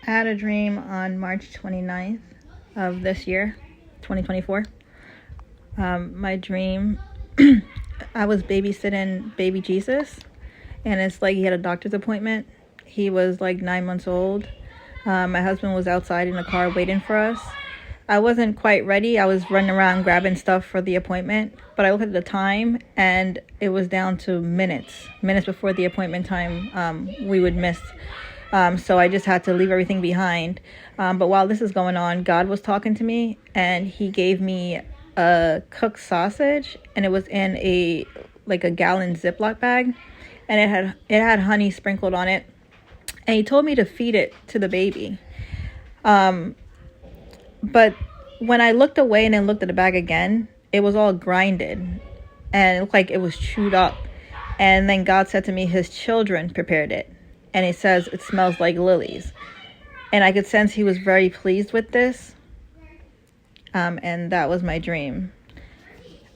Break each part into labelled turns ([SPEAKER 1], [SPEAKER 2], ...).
[SPEAKER 1] I had a dream on March 29th of this year, 2024. My dream, I was babysitting baby Jesus, and it's like he had a doctor's appointment. He was like 9 months old. My husband was outside in the car waiting for us. I wasn't quite ready. I was running around grabbing stuff for the appointment, but I looked at the time and it was down to minutes before the appointment time we would miss. So I just had to leave everything behind. But while this is going on, God was talking to me, and he gave me a cooked sausage, and it was in a gallon Ziploc bag, and it had honey sprinkled on it. And he told me to feed it to the baby. But when I looked away and then looked at the bag again, it was all grinded and it looked like it was chewed up. And then God said to me, his children prepared it. And he says, it smells like lilies. And I could sense he was very pleased with this. And that was my dream.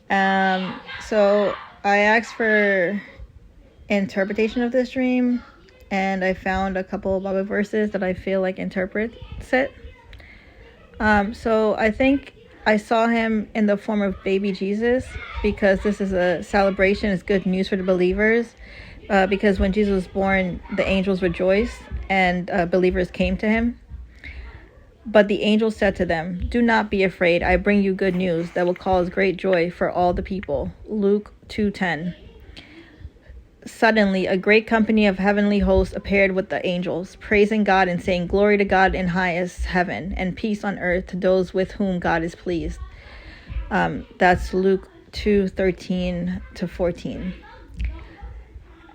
[SPEAKER 1] So I asked for interpretation of this dream, and I found a couple of Bible verses that I feel like interprets it. So I think I saw him in the form of baby Jesus, because this is a celebration. It's good news for the believers, because when Jesus was born, the angels rejoiced and believers came to him. But the angel said to them, "Do not be afraid. I bring you good news that will cause great joy for all the people." Luke 2:10. Suddenly, a great company of heavenly hosts appeared with the angels, praising God and saying, "Glory to God in highest heaven, and peace on earth to those with whom God is pleased." That's Luke 2:13-14.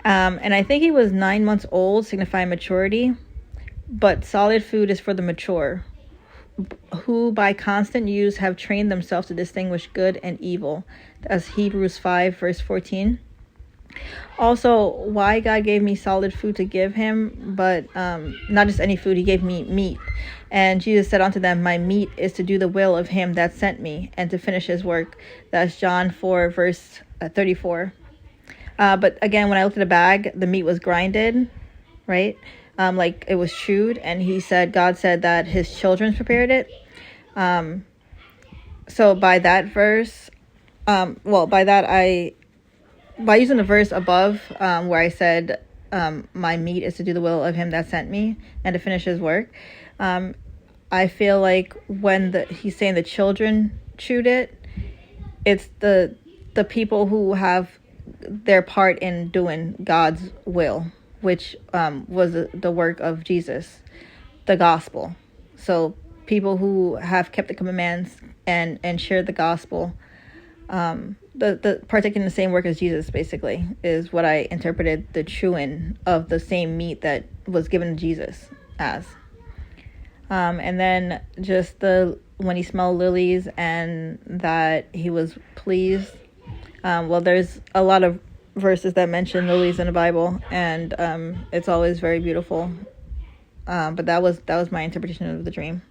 [SPEAKER 1] And I think he was 9 months old, signifying maturity. But solid food is for the mature, who by constant use have trained themselves to distinguish good and evil. That's Hebrews 5:14. Also, why God gave me solid food to give him, but not just any food. He gave me meat. And Jesus said unto them, "My meat is to do the will of him that sent me, and to finish his work." That's John 4:34. But again, when I looked at the bag, the meat was grinded, right? Like it was chewed, and God said that his children prepared it. So by that verse, by using the verse above, where I said, my meat is to do the will of him that sent me and to finish his work, I feel like when he's saying the children chewed it, it's the people who have their part in doing God's will, which was the work of Jesus, the gospel. So people who have kept the commandments and shared the gospel, the partaking in the same work as Jesus, basically, is what I interpreted the chewing of the same meat that was given to Jesus as. And then just when he smelled lilies and that he was pleased. There's a lot of verses that mention lilies in the Bible, and it's always very beautiful. But that was my interpretation of the dream.